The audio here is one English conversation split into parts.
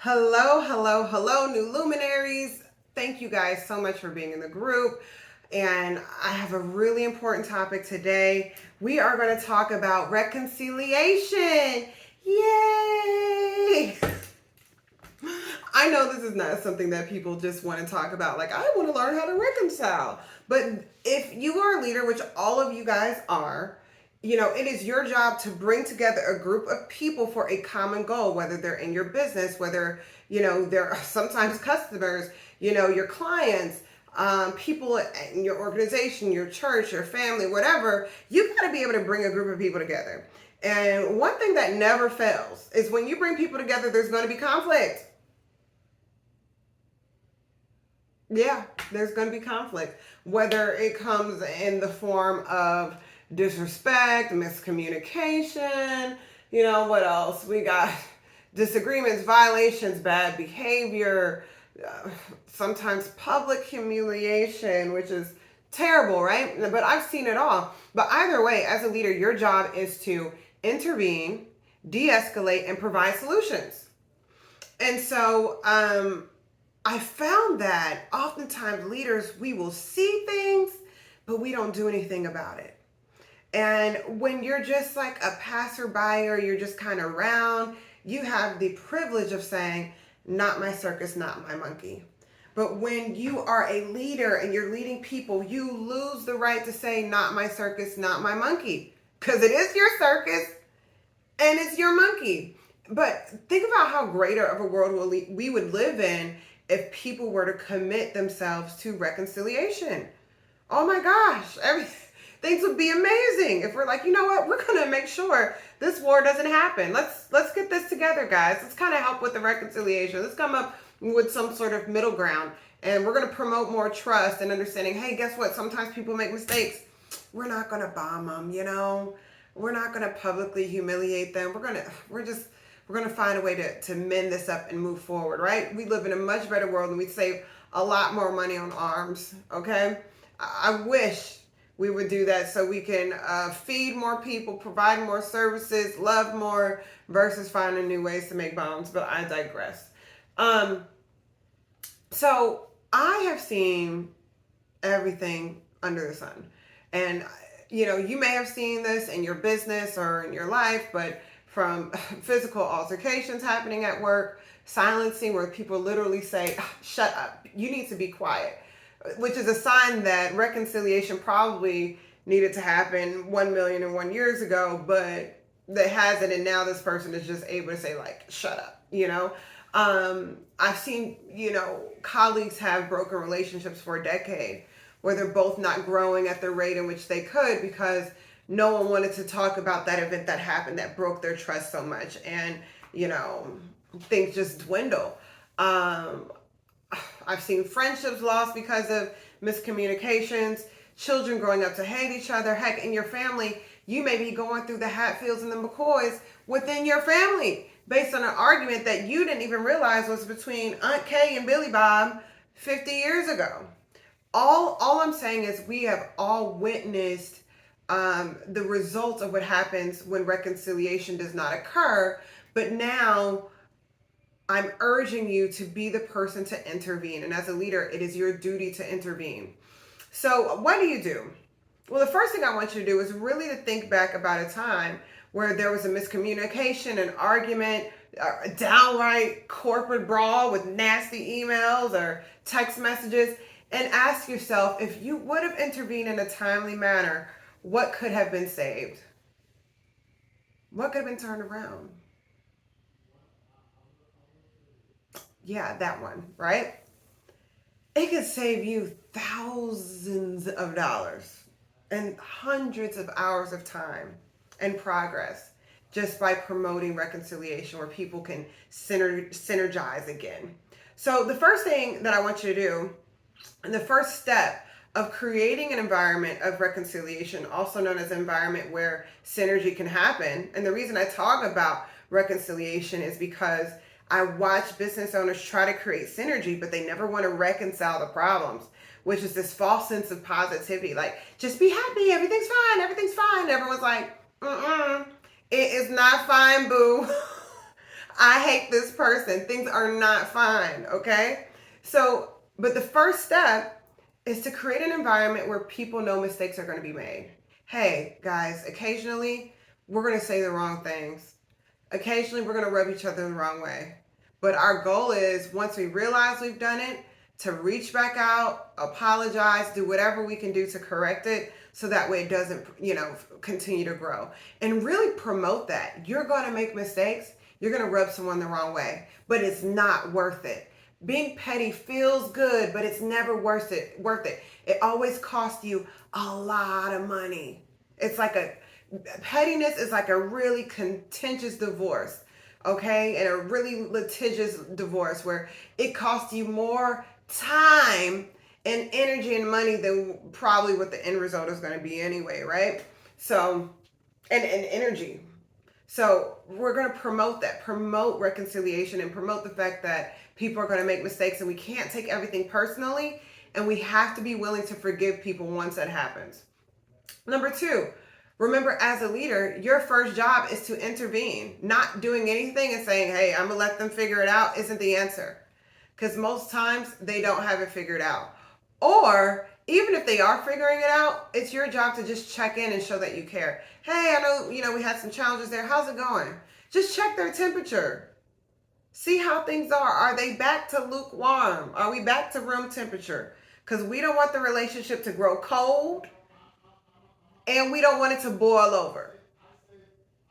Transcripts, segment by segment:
Hello, hello, hello, new luminaries. Thank you guys so much for being in the group. And I have a really important topic today. We are going to talk about reconciliation. Yay! I know this is not something that people just want to talk about. Like, I want to learn how to reconcile. But if you are a leader, which all of you guys are, it is your job to bring together a group of people for a common goal, whether they're in your business, whether, they're sometimes customers, your clients, people in your organization, your church, your family, whatever. You got to be able to bring a group of people together. And one thing that never fails is when you bring people together, there's going to be conflict. Yeah, there's going to be conflict, whether it comes in the form of disrespect, miscommunication, what else? We got disagreements, violations, bad behavior, sometimes public humiliation, which is terrible, right? But I've seen it all. But either way, as a leader, your job is to intervene, de escalate, and provide solutions. And so, I found that oftentimes leaders, we will see things, but we don't do anything about it. And when you're just like a passerby or you're just kind of around, you have the privilege of saying, not my circus, not my monkey. But when you are a leader and you're leading people, you lose the right to say, not my circus, not my monkey. Because it is your circus and it's your monkey. But think about how greater of a world we would live in if people were to commit themselves to reconciliation. Oh my gosh, things would be amazing if we're like, you know what, we're gonna make sure this war doesn't happen. Let's get this together, guys. Let's kind of help with the reconciliation. Let's come up with some sort of middle ground, and we're gonna promote more trust and understanding. Hey, guess what? Sometimes people make mistakes. We're not gonna bomb them, We're not gonna publicly humiliate them. We're going to find a way to mend this up and move forward, right? We live in a much better world and we save a lot more money on arms, okay? I wish we would do that so we can feed more people, provide more services, love more, versus finding new ways to make bombs, but I digress. So I have seen everything under the sun. And, you may have seen this in your business or in your life, but from physical altercations happening at work, silencing where people literally say, shut up, you need to be quiet, which is a sign that reconciliation probably needed to happen 1,000,001 years ago, but that hasn't, and now this person is just able to say like, shut up, I've seen, colleagues have broken relationships for a decade where they're both not growing at the rate in which they could because no one wanted to talk about that event that happened that broke their trust so much. And, things just dwindle. I've seen friendships lost because of miscommunications, children growing up to hate each other. Heck, in your family, you may be going through the Hatfields and the McCoys within your family based on an argument that you didn't even realize was between Aunt Kay and Billy Bob 50 years ago. All I'm saying is we have all witnessed the result of what happens when reconciliation does not occur. But now I'm urging you to be the person to intervene. And as a leader, it is your duty to intervene. So what do? Well, the first thing I want you to do is really to think back about a time where there was a miscommunication, an argument, a downright corporate brawl with nasty emails or text messages, and ask yourself, if you would have intervened in a timely manner, what could have been saved? What could have been turned around? Yeah, that one, right? It could save you thousands of dollars and hundreds of hours of time and progress just by promoting reconciliation where people can synergize again. So the first thing that I want you to do, and the first step of creating an environment of reconciliation, also known as an environment where synergy can happen. And the reason I talk about reconciliation is because I watch business owners try to create synergy, but they never want to reconcile the problems, which is this false sense of positivity. Like, just be happy, everything's fine, everything's fine. Everyone's like, it is not fine, boo. I hate this person. Things are not fine, okay? So, but the first step is to create an environment where people know mistakes are going to be made. Hey, guys, occasionally we're going to say the wrong things. Occasionally we're going to rub each other the wrong way. But our goal is, once we realize we've done it, to reach back out, apologize, do whatever we can do to correct it so that way it doesn't, continue to grow. And really promote that. You're going to make mistakes. You're going to rub someone the wrong way, but it's not worth it. Being petty feels good, but it's never worth it. It always costs you a lot of money. It's like pettiness is like a really contentious divorce, okay? And a really litigious divorce where it costs you more time and energy and money than probably what the end result is going to be anyway, right? So, and energy. So we're going to promote that, promote reconciliation, and promote the fact that people are going to make mistakes and we can't take everything personally, and we have to be willing to forgive people once that happens. Number 2, remember, as a leader, your first job is to intervene. Not doing anything and saying, hey, I'm going to let them figure it out isn't the answer. Because most times they don't have it figured out. Or even if they are figuring it out, it's your job to just check in and show that you care. Hey, I know, we had some challenges there. How's it going? Just check their temperature. See how things are. Are they back to lukewarm? Are we back to room temperature? Because we don't want the relationship to grow cold, and we don't want it to boil over.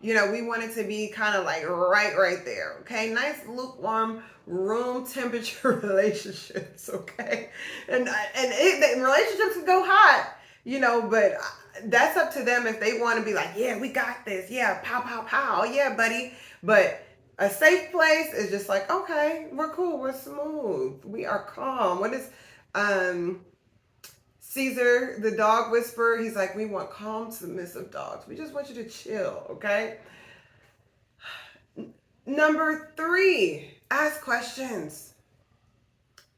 We want it to be kind of like right there, okay? Nice lukewarm room temperature relationships, okay? And relationships can go hot, but that's up to them if they want to be like, yeah, we got this. Yeah, pow, pow, pow. Yeah, buddy. But a safe place is just like, okay, we're cool. We're smooth. We are calm. What is, Caesar, the dog whisperer, he's like, we want calm, submissive dogs. We just want you to chill, okay? Number 3, ask questions.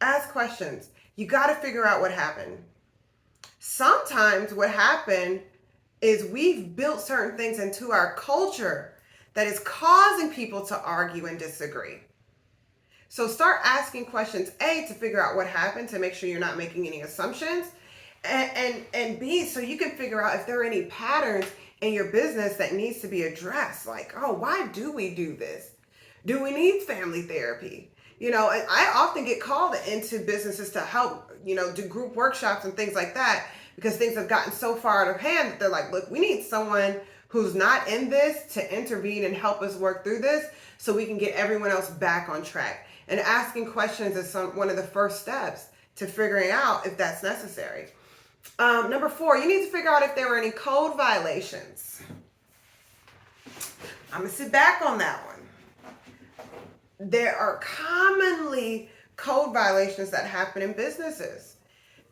Ask questions. You got to figure out what happened. Sometimes what happened is we've built certain things into our culture that is causing people to argue and disagree. So start asking questions, A, to figure out what happened, to make sure you're not making any assumptions, and B, so you can figure out if there are any patterns in your business that needs to be addressed. Like, oh, why do we do this? Do we need family therapy? I often get called into businesses to help, do group workshops and things like that, because things have gotten so far out of hand that they're like, look, we need someone who's not in this to intervene and help us work through this so we can get everyone else back on track. And asking questions is one of the first steps to figuring out if that's necessary. Number 4, you need to figure out if there were any code violations. I'm going to sit back on that one. There are commonly code violations that happen in businesses,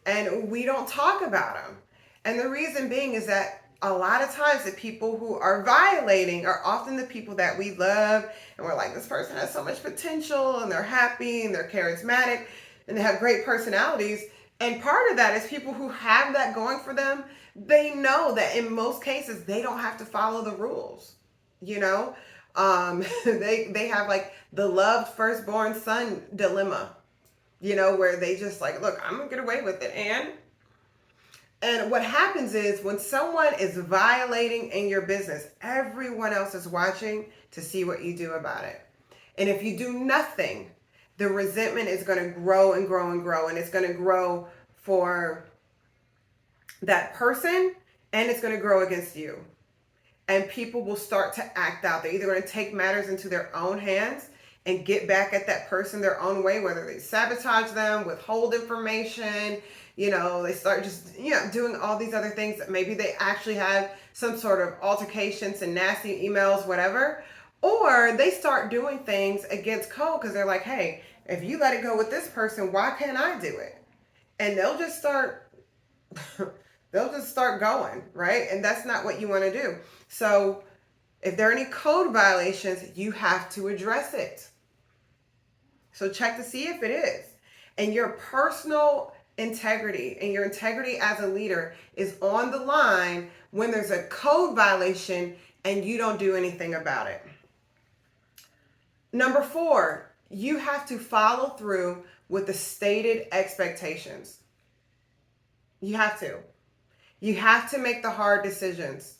and we don't talk about them. And the reason being is that a lot of times the people who are violating are often the people that we love, and we're like, this person has so much potential, and they're happy, and they're charismatic, and they have great personalities. And part of that is people who have that going for them, they know that in most cases they don't have to follow the rules. They have like the loved firstborn son dilemma, where they just like, look, I'm gonna get away with it. And what happens is when someone is violating in your business, everyone else is watching to see what you do about it. And if you do nothing, the resentment is going to grow and grow and grow. And it's going to grow for that person, and it's going to grow against you. And people will start to act out. They're either going to take matters into their own hands and get back at that person their own way, whether they sabotage them, withhold information, they start just, doing all these other things that maybe they actually have some sort of altercations and nasty emails, whatever. Or they start doing things against code because they're like, hey, if you let it go with this person, why can't I do it? And they'll just start going, right? And that's not what you want to do. So if there are any code violations, you have to address it. So check to see if it is. And your personal integrity and your integrity as a leader is on the line when there's a code violation and you don't do anything about it. Number 4, you have to follow through with the stated expectations. You have to. You have to make the hard decisions.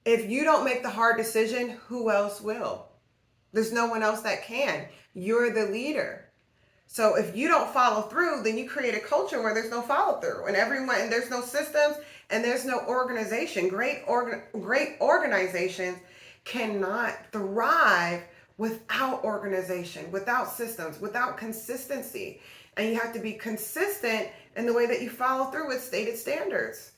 If you don't make the hard decision, who else will? There's no one else that can. You're the leader. So if you don't follow through, then you create a culture where there's no follow through, and there's no systems and there's no organization. Great organizations cannot thrive without organization, without systems, without consistency. And you have to be consistent in the way that you follow through with stated standards.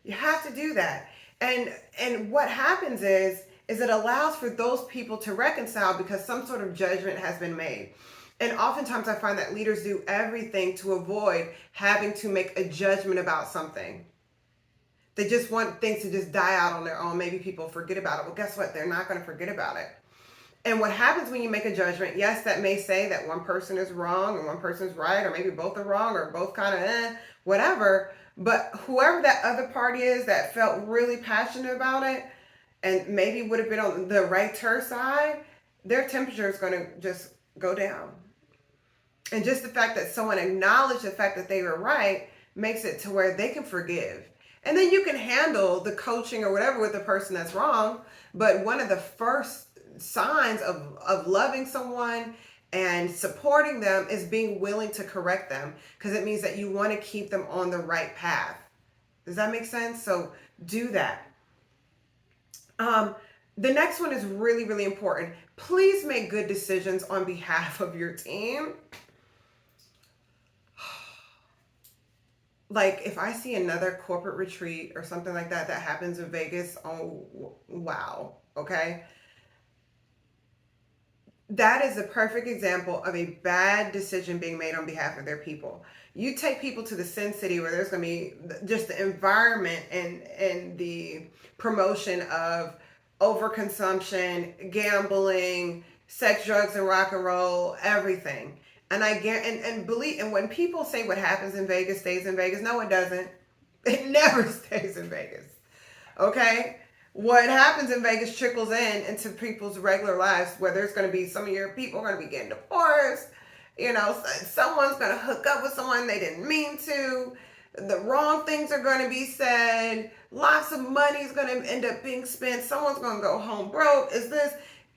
You have to do that. And what happens is it allows for those people to reconcile because some sort of judgment has been made. And oftentimes I find that leaders do everything to avoid having to make a judgment about something. They just want things to just die out on their own. Maybe people forget about it. Well, guess what? They're not going to forget about it. And what happens when you make a judgment, yes, that may say that one person is wrong and one person's right, or maybe both are wrong, or both kind of whatever. But whoever that other party is that felt really passionate about it and maybe would have been on the righter side, their temperature is going to just go down. And just the fact that someone acknowledged the fact that they were right makes it to where they can forgive. And then you can handle the coaching or whatever with the person that's wrong. But one of the first signs of loving someone and supporting them is being willing to correct them, because it means that you want to keep them on the right path. Does that make sense? So do that. The next one is really, really important. Please make good decisions on behalf of your team. Like if I see another corporate retreat or something like that that happens in Vegas, oh, wow. Okay. That is a perfect example of a bad decision being made on behalf of their people. You take people to the Sin City where there's going to be just the environment and the promotion of overconsumption, gambling, sex, drugs, and rock and roll, everything. And I get and believe, and when people say what happens in Vegas stays in Vegas, no, it doesn't. It never stays in Vegas. Okay? What happens in Vegas trickles into people's regular lives, where there's going to be some of your people are going to be getting divorced. You know, someone's going to hook up with someone they didn't mean to. The wrong things are going to be said. Lots of money is going to end up being spent. Someone's going to go home broke. Is this?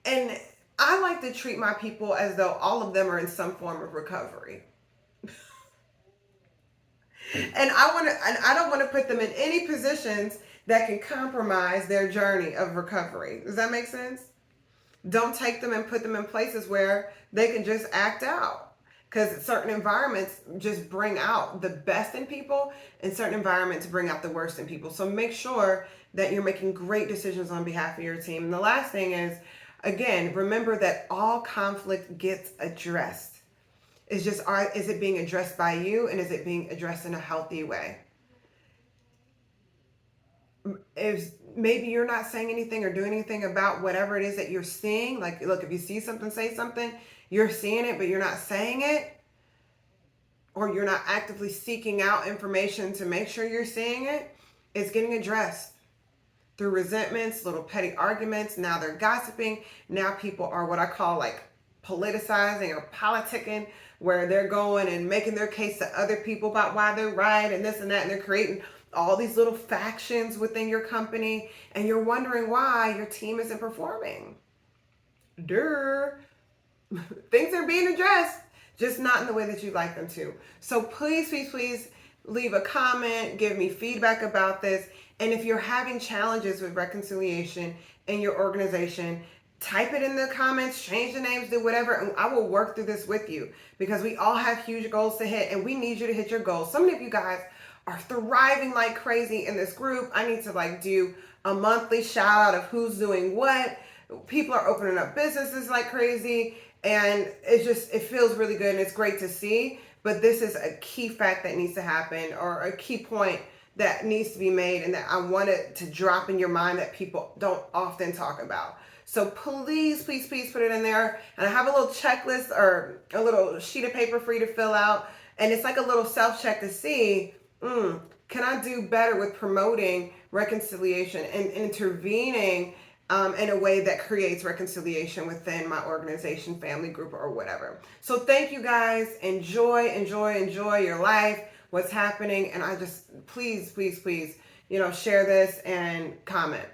And I like to treat my people as though all of them are in some form of recovery. And I don't want to put them in any positions that can compromise their journey of recovery. Does that make sense? Don't take them and put them in places where they can just act out. Because certain environments just bring out the best in people, and certain environments bring out the worst in people. So make sure that you're making great decisions on behalf of your team. And the last thing is, again, remember that all conflict gets addressed. It's just, is it being addressed by you, and is it being addressed in a healthy way? If maybe you're not saying anything or doing anything about whatever it is that you're seeing, like, look, if you see something, say something, you're seeing it, but you're not saying it, or you're not actively seeking out information to make sure you're seeing it, it's getting addressed through resentments, little petty arguments. Now they're gossiping. Now people are what I call like politicizing or politicking, where they're going and making their case to other people about why they're right and this and that, and they're creating all these little factions within your company, and you're wondering why your team isn't performing. Things are being addressed, just not in the way that you'd like them to. So please, please, please leave a comment, give me feedback about this. And if you're having challenges with reconciliation in your organization, type it in the comments, change the names, do whatever, and I will work through this with you, because we all have huge goals to hit, and we need you to hit your goals. So many of you guys are thriving like crazy in this group. I need to do a monthly shout out of who's doing what. People are opening up businesses like crazy, and it feels really good, and it's great to see. But this is a key fact that needs to happen, or a key point that needs to be made, and that I want it to drop in your mind that people don't often talk about. So please, please, please put it in there. And I have a little checklist or a little sheet of paper for you to fill out. And it's like a little self-check to see, can I do better with promoting reconciliation and intervening in a way that creates reconciliation within my organization, family, group, or whatever. So thank you guys. Enjoy your life, what's happening. And I just, please, share this and comment.